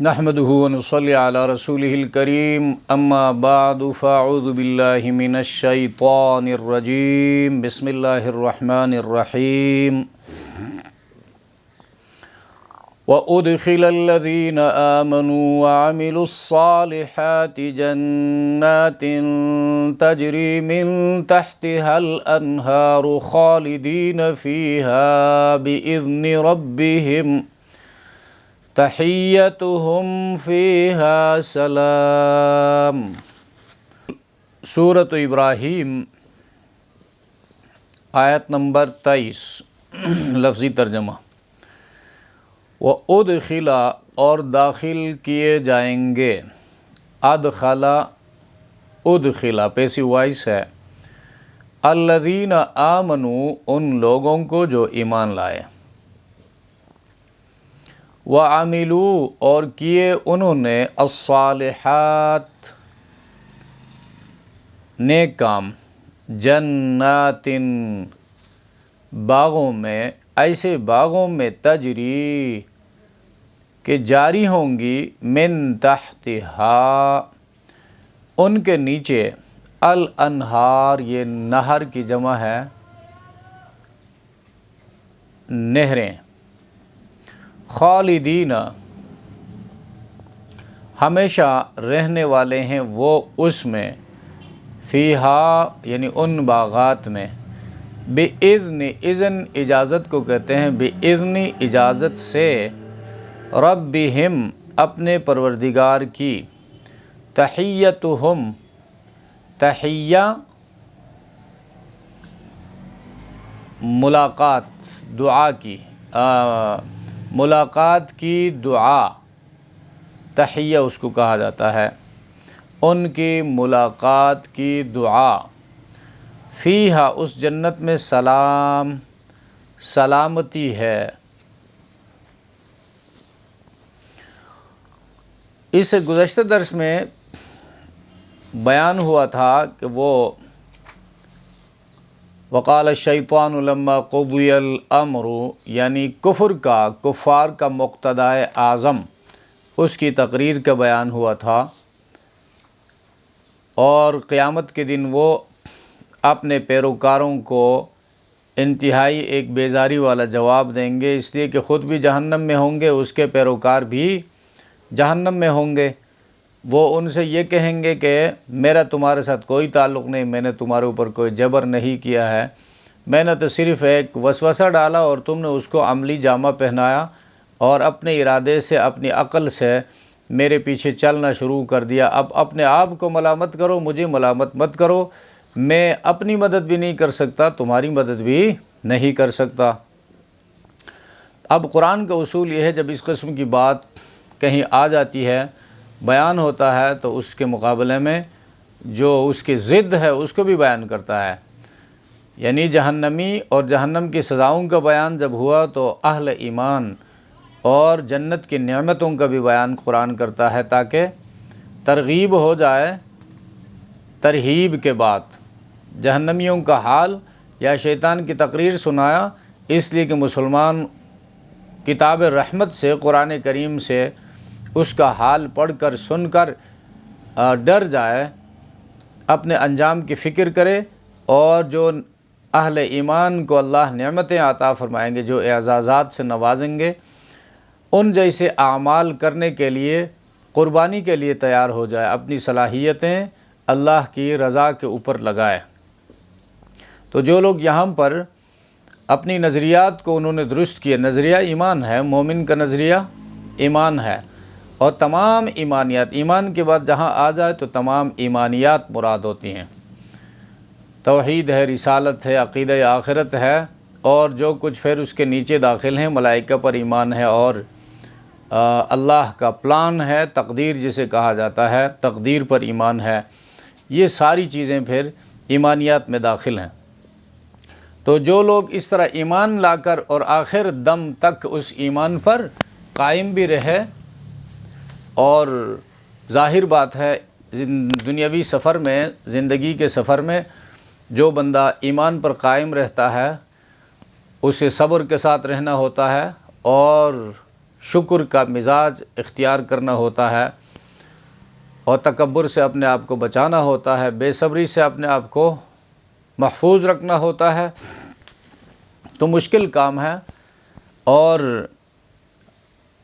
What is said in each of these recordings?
نحمده ونصلي على رسوله الكريم اما بعد فاعوذ بالله من الشيطان الرجيم بسم الله الرحمن الرحيم وأدخل الذين آمنوا وعملوا الصالحات جنات تجري من تحتها الأنهار خالدين فيها بإذن ربهم تحیتهم فیہا سلام۔ سورۃ ابراہیم آیت نمبر 23 لفظی ترجمہ۔ وَأُدْخِلَ اور داخل کیے جائیں گے، ادخل ادخل پیسیو وائس ہے، الذین آمنوا ان لوگوں کو جو ایمان لائے، وَعَمِلُوا اور کیے انہوں نے الصالحات نیک کام، جنات باغوں میں، ایسے باغوں میں تجری کہ جاری ہوں گی، من تحتہا ان کے نیچے، الانہار یہ نہر کی جمع ہے، نہریں، خالدین ہمیشہ رہنے والے ہیں وہ اس میں، فیہا یعنی ان باغات میں، بِإِذْنِ اذن اجازت کو کہتے ہیں، بِإِذْنِ اجازت سے، ربہم اپنے پروردگار کی، تحیتہم تحیہ ملاقات دعا کی، ملاقات کی دعا، تحیہ اس کو کہا جاتا ہے، ان کی ملاقات کی دعا، فیہا اس جنت میں سلام سلامتی ہے۔ اس گزشتہ درس میں بیان ہوا تھا کہ وہ وقال الشیطان لما قضی الامر یعنی کفار کا مقتدائے اعظم، اس کی تقریر کا بیان ہوا تھا، اور قیامت کے دن وہ اپنے پیروکاروں کو انتہائی ایک بیزاری والا جواب دیں گے، اس لیے کہ خود بھی جہنم میں ہوں گے، اس کے پیروکار بھی جہنم میں ہوں گے۔ وہ ان سے یہ کہیں گے کہ میرا تمہارے ساتھ کوئی تعلق نہیں، میں نے تمہارے اوپر کوئی جبر نہیں کیا ہے، میں نے تو صرف ایک وسوسہ ڈالا اور تم نے اس کو عملی جامہ پہنایا اور اپنے ارادے سے، اپنی عقل سے میرے پیچھے چلنا شروع کر دیا۔ اب اپنے آپ کو ملامت کرو، مجھے ملامت مت کرو، میں اپنی مدد بھی نہیں کر سکتا، تمہاری مدد بھی نہیں کر سکتا۔ اب قرآن کا اصول یہ ہے، جب اس قسم کی بات کہیں آ جاتی ہے، بیان ہوتا ہے، تو اس کے مقابلے میں جو اس کی ضد ہے اس کو بھی بیان کرتا ہے۔ یعنی جہنمی اور جہنم کی سزاؤں کا بیان جب ہوا تو اہل ایمان اور جنت کی نعمتوں کا بھی بیان قرآن کرتا ہے، تاکہ ترغیب ہو جائے ترہیب کے بعد۔ جہنمیوں کا حال یا شیطان کی تقریر سنایا اس لیے کہ مسلمان کتاب رحمت سے، قرآن کریم سے اس کا حال پڑھ کر، سن کر ڈر جائے، اپنے انجام کی فکر کرے، اور جو اہل ایمان کو اللہ نعمتیں عطا فرمائیں گے، جو اعزازات سے نوازیں گے، ان جیسے اعمال کرنے کے لیے، قربانی کے لیے تیار ہو جائے، اپنی صلاحیتیں اللہ کی رضا کے اوپر لگائے۔ تو جو لوگ یہاں پر اپنی نظریات کو انہوں نے درست کیا، نظریہ ایمان ہے، مومن کا نظریہ ایمان ہے، اور تمام ایمانیات، ایمان کے بعد جہاں آ جائے تو تمام ایمانیات مراد ہوتی ہیں، توحید ہے، رسالت ہے، عقیدہ آخرت ہے، اور جو کچھ پھر اس کے نیچے داخل ہیں، ملائکہ پر ایمان ہے، اور اللہ کا پلان ہے، تقدیر جسے کہا جاتا ہے، تقدیر پر ایمان ہے، یہ ساری چیزیں پھر ایمانیات میں داخل ہیں۔ تو جو لوگ اس طرح ایمان لا کر اور آخر دم تک اس ایمان پر قائم بھی رہے، اور ظاہر بات ہے دنیاوی سفر میں، زندگی کے سفر میں جو بندہ ایمان پر قائم رہتا ہے، اسے صبر کے ساتھ رہنا ہوتا ہے، اور شکر کا مزاج اختیار کرنا ہوتا ہے اور تکبر سے اپنے آپ کو بچانا ہوتا ہے، بے صبری سے اپنے آپ کو محفوظ رکھنا ہوتا ہے، تو مشکل کام ہے۔ اور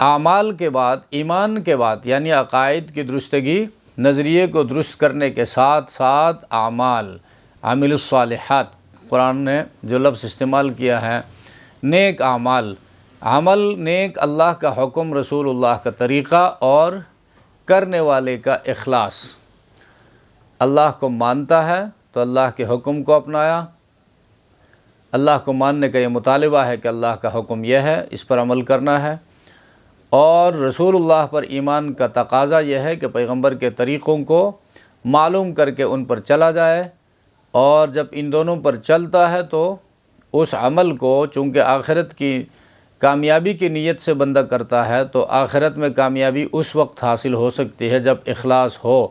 اعمال کے بعد، ایمان کے بعد یعنی عقائد کی درستگی، نظریے کو درست کرنے کے ساتھ ساتھ اعمال، عامل الصالحات، قرآن نے جو لفظ استعمال کیا ہے، نیک اعمال، عمل نیک، اللہ کا حکم، رسول اللہ کا طریقہ اور کرنے والے کا اخلاص۔ اللہ کو مانتا ہے تو اللہ کے حکم کو اپنایا، اللہ کو ماننے کا یہ مطالبہ ہے کہ اللہ کا حکم یہ ہے، اس پر عمل کرنا ہے، اور رسول اللہ پر ایمان کا تقاضا یہ ہے کہ پیغمبر کے طریقوں کو معلوم کر کے ان پر چلا جائے، اور جب ان دونوں پر چلتا ہے تو اس عمل کو، چونکہ آخرت کی کامیابی کی نیت سے بندہ کرتا ہے، تو آخرت میں کامیابی اس وقت حاصل ہو سکتی ہے جب اخلاص ہو،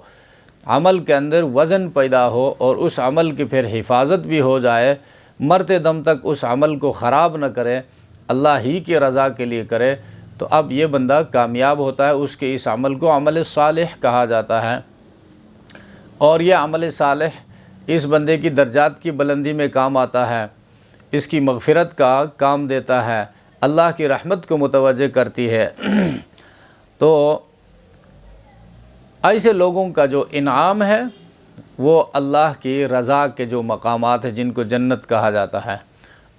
عمل کے اندر وزن پیدا ہو، اور اس عمل کی پھر حفاظت بھی ہو جائے، مرتے دم تک اس عمل کو خراب نہ کرے، اللہ ہی کی رضا کے لیے کرے، تو اب یہ بندہ کامیاب ہوتا ہے، اس کے اس عمل کو عمل صالح کہا جاتا ہے۔ اور یہ عمل صالح اس بندے کی درجات کی بلندی میں کام آتا ہے، اس کی مغفرت کا کام دیتا ہے، اللہ کی رحمت کو متوجہ کرتی ہے۔ تو ایسے لوگوں کا جو انعام ہے وہ اللہ کی رضا کے جو مقامات ہیں جن کو جنت کہا جاتا ہے،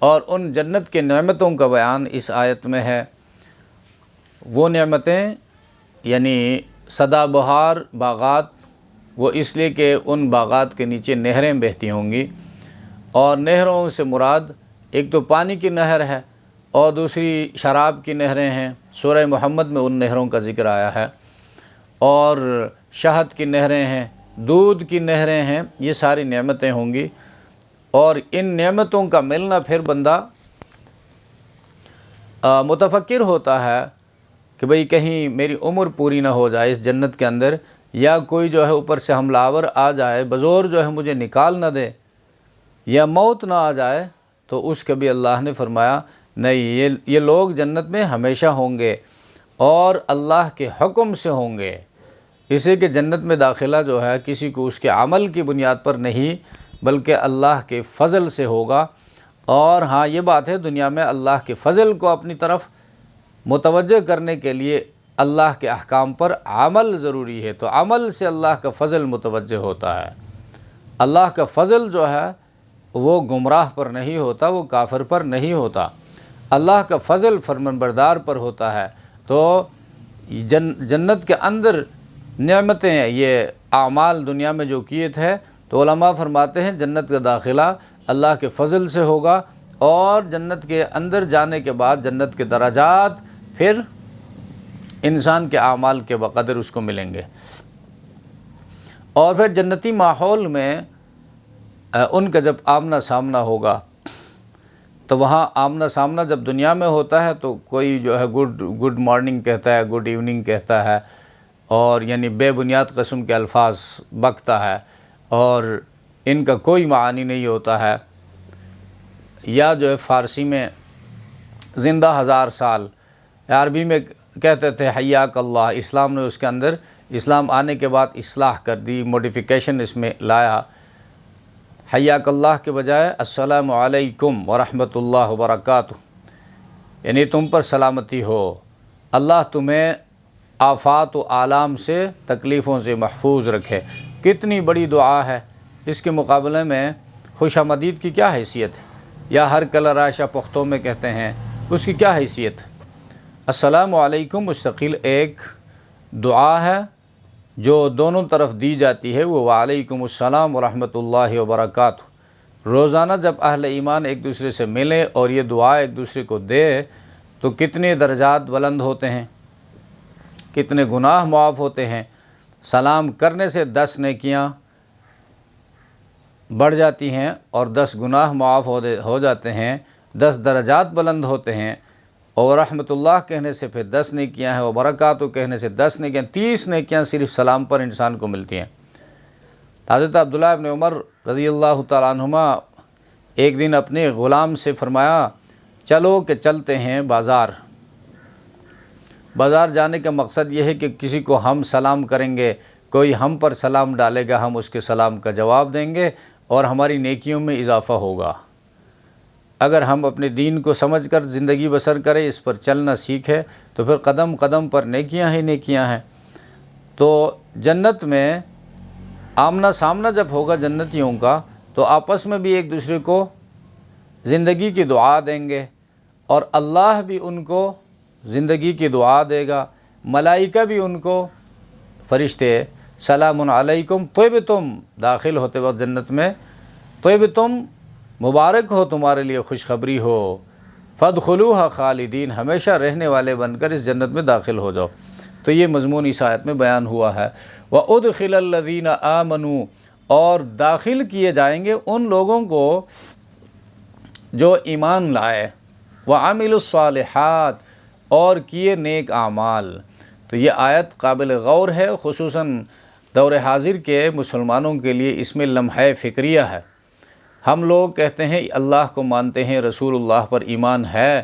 اور ان جنت کے نعمتوں کا بیان اس آیت میں ہے۔ وہ نعمتیں یعنی سدا بہار باغات، وہ اس لیے کہ ان باغات کے نیچے نہریں بہتی ہوں گی، اور نہروں سے مراد ایک تو پانی کی نہر ہے اور دوسری شراب کی نہریں ہیں، سورہ محمد میں ان نہروں کا ذکر آیا ہے، اور شہد کی نہریں ہیں، دودھ کی نہریں ہیں، یہ ساری نعمتیں ہوں گی۔ اور ان نعمتوں کا ملنا پھر بندہ متفکر ہوتا ہے کہ بھئی کہیں میری عمر پوری نہ ہو جائے اس جنت کے اندر، یا کوئی جو ہے اوپر سے حملہ آور آ جائے، بزور جو ہے مجھے نکال نہ دے، یا موت نہ آ جائے، تو اس کا بھی اللہ نے فرمایا نہیں، یہ لوگ جنت میں ہمیشہ ہوں گے اور اللہ کے حکم سے ہوں گے۔ اسے کہ جنت میں داخلہ جو ہے کسی کو اس کے عمل کی بنیاد پر نہیں بلکہ اللہ کے فضل سے ہوگا۔ اور ہاں یہ بات ہے، دنیا میں اللہ کے فضل کو اپنی طرف متوجہ کرنے کے لیے اللہ کے احکام پر عمل ضروری ہے، تو عمل سے اللہ کا فضل متوجہ ہوتا ہے۔ اللہ کا فضل جو ہے وہ گمراہ پر نہیں ہوتا، وہ کافر پر نہیں ہوتا، اللہ کا فضل فرمانبردار پر ہوتا ہے۔ تو جنت کے اندر نعمتیں، یہ اعمال دنیا میں جو کیے تھے، تو علماء فرماتے ہیں جنت کا داخلہ اللہ کے فضل سے ہوگا، اور جنت کے اندر جانے کے بعد جنت کے درجات پھر انسان کے اعمال کے بقدر اس کو ملیں گے۔ اور پھر جنتی ماحول میں ان کا جب آمنا سامنا ہوگا، تو وہاں آمنا سامنا جب دنیا میں ہوتا ہے تو کوئی جو ہے گڈ مارننگ کہتا ہے، گڈ ایوننگ کہتا ہے، اور یعنی بے بنیاد قسم کے الفاظ بکتا ہے، اور ان کا کوئی معنی نہیں ہوتا ہے۔ یا جو ہے فارسی میں زندہ ہزار سال، عربی میں کہتے تھے حیاک اللہ، اسلام نے اس کے اندر، اسلام آنے کے بعد اصلاح کر دی، موڈیفیکیشن اس میں لایا، حیاک اللہ کے بجائے السلام علیکم ورحمۃ اللہ وبرکاتہ، یعنی تم پر سلامتی ہو، اللہ تمہیں آفات و آلام سے، تکلیفوں سے محفوظ رکھے۔ کتنی بڑی دعا ہے، اس کے مقابلے میں خوش آمدید کی کیا حیثیت ہے، یا ہر کل راشہ پختوں میں کہتے ہیں، اس کی کیا حیثیت؟ السلام علیکم مستقل ایک دعا ہے جو دونوں طرف دی جاتی ہے، وہ وعلیکم السلام ورحمۃ اللہ وبرکاتہ۔ روزانہ جب اہل ایمان ایک دوسرے سے ملے اور یہ دعا ایک دوسرے کو دے تو کتنے درجات بلند ہوتے ہیں، کتنے گناہ معاف ہوتے ہیں۔ سلام کرنے سے 10 نیکیاں بڑھ جاتی ہیں اور 10 گناہ معاف ہو جاتے ہیں، 10 درجات بلند ہوتے ہیں، اور رحمت اللہ کہنے سے پھر 10 نیکیاں ہیں، اور برکاتہ کہنے سے 10 نیکیاں، 30 نیکیاں صرف سلام پر انسان کو ملتی ہیں۔ حضرت عبداللہ ابن عمر رضی اللہ تعالیٰ عنہما ایک دن اپنے غلام سے فرمایا چلو کہ چلتے ہیں بازار، بازار جانے کا مقصد یہ ہے کہ کسی کو ہم سلام کریں گے، کوئی ہم پر سلام ڈالے گا، ہم اس کے سلام کا جواب دیں گے اور ہماری نیکیوں میں اضافہ ہوگا۔ اگر ہم اپنے دین کو سمجھ کر زندگی بسر کریں، اس پر چلنا سیکھیں، تو پھر قدم قدم پر نیکیاں ہی نیکیاں ہیں۔ تو جنت میں آمنا سامنا جب ہوگا جنتیوں کا، تو آپس میں بھی ایک دوسرے کو زندگی کی دعا دیں گے، اور اللہ بھی ان کو زندگی کی دعا دے گا، ملائکہ بھی ان کو، فرشتے، سلام علیکم طیبتم، داخل ہوتے وقت جنت میں طیبتم، مبارک ہو، تمہارے لیے خوشخبری ہو، فادخلوها خالدین، ہمیشہ رہنے والے بن کر اس جنت میں داخل ہو جاؤ۔ تو یہ مضمون اس آیت میں بیان ہوا ہے۔ وَأُدْخِلَ الَّذِينَ آمَنُوا، اور داخل کیے جائیں گے ان لوگوں کو جو ایمان لائے، وَعَمِلُوا الصَّالِحَاتِ، اور کیے نیک اعمال۔ تو یہ آیت قابل غور ہے، خصوصاً دور حاضر کے مسلمانوں کے لیے اس میں لمحہ فکریہ ہے۔ ہم لوگ کہتے ہیں اللہ کو مانتے ہیں، رسول اللہ پر ایمان ہے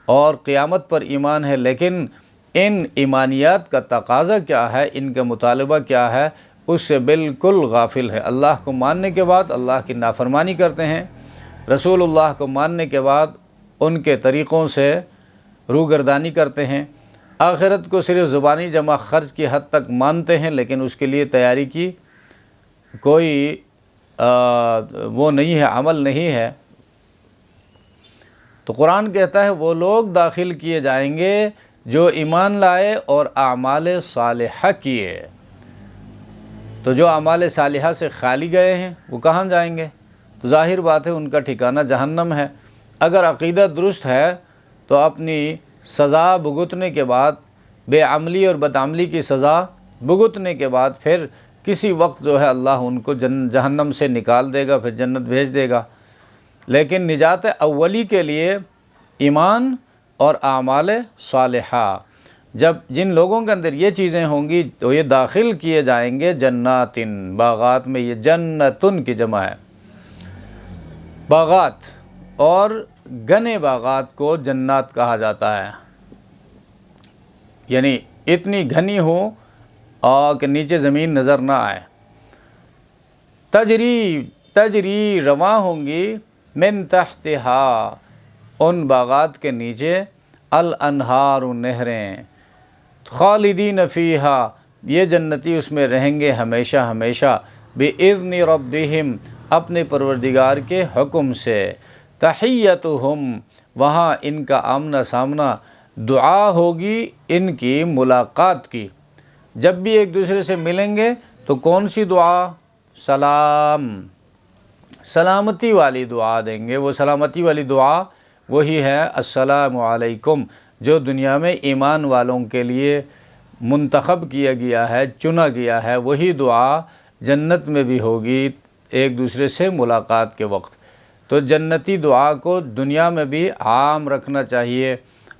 اور قیامت پر ایمان ہے، لیکن ان ایمانیات کا تقاضا کیا ہے، ان کا مطالبہ کیا ہے، اس سے بالکل غافل ہے۔ اللہ کو ماننے کے بعد اللہ کی نافرمانی کرتے ہیں، رسول اللہ کو ماننے کے بعد ان کے طریقوں سے روگردانی کرتے ہیں، آخرت کو صرف زبانی جمع خرچ کی حد تک مانتے ہیں، لیکن اس کے لیے تیاری کی کوئی وہ نہیں ہے، عمل نہیں ہے۔ تو قرآن کہتا ہے وہ لوگ داخل کیے جائیں گے جو ایمان لائے اور اعمال صالحہ کیے۔ تو جو اعمال صالحہ سے خالی گئے ہیں وہ کہاں جائیں گے؟ تو ظاہر بات ہے ان کا ٹھکانہ جہنم ہے۔ اگر عقیدہ درست ہے تو اپنی سزا بھگتنے کے بعد، بے عملی اور بدعملی کی سزا بھگتنے کے بعد، پھر کسی وقت جو ہے اللہ ان کو جہنم سے نکال دے گا، پھر جنت بھیج دے گا۔ لیکن نجات اولی کے لیے ایمان اور اعمال صالحہ، جن لوگوں کے اندر یہ چیزیں ہوں گی تو یہ داخل کیے جائیں گے جناتن، باغات میں۔ یہ جنتن کی جمع ہے، باغات، اور گھنے باغات کو جنات کہا جاتا ہے، یعنی اتنی گھنی ہو اور کہ نیچے زمین نظر نہ آئے۔ تجری رواں ہوں گی، من تحتہا، ان باغات کے نیچے، الانہار، نہریں، خالدین فیہا، یہ جنتی اس میں رہیں گے ہمیشہ ہمیشہ، بِإِذْنِ رَبِّهِمْ، اپنے پروردگار کے حکم سے، تحیتہم، وہاں ان کا آمنا سامنا، دعا ہوگی ان کی ملاقات کی۔ جب بھی ایک دوسرے سے ملیں گے تو کون سی دعا؟ سلام، سلامتی والی دعا دیں گے۔ وہ سلامتی والی دعا وہی ہے السلام علیکم، جو دنیا میں ایمان والوں کے لیے منتخب کیا گیا ہے، چنا گیا ہے۔ وہی دعا جنت میں بھی ہوگی ایک دوسرے سے ملاقات کے وقت۔ تو جنتی دعا کو دنیا میں بھی عام رکھنا چاہیے،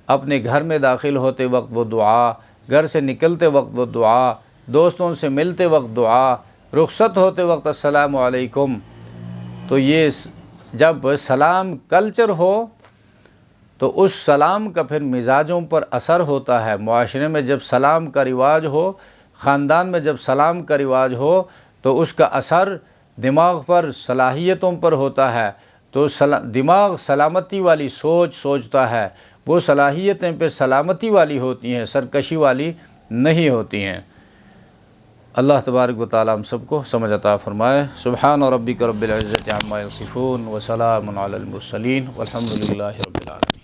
اپنے گھر میں داخل ہوتے وقت وہ دعا، گھر سے نکلتے وقت وہ دعا، دوستوں سے ملتے وقت دعا، رخصت ہوتے وقت السلام علیکم۔ تو یہ جب سلام کلچر ہو تو اس سلام کا پھر مزاجوں پر اثر ہوتا ہے۔ معاشرے میں جب سلام کا رواج ہو، خاندان میں جب سلام کا رواج ہو، تو اس کا اثر دماغ پر، صلاحیتوں پر ہوتا ہے۔ تو دماغ سلامتی والی سوچ سوچتا ہے، وہ صلاحیتیں پھر سلامتی والی ہوتی ہیں، سرکشی والی نہیں ہوتی ہیں۔ اللہ تبارک و تعالی ہم سب کو سمجھ عطا فرمائے۔ سبحان ربک رب العزت عما یصفون، وسلام علی المرسلین، والحمد للہ رب العالمین۔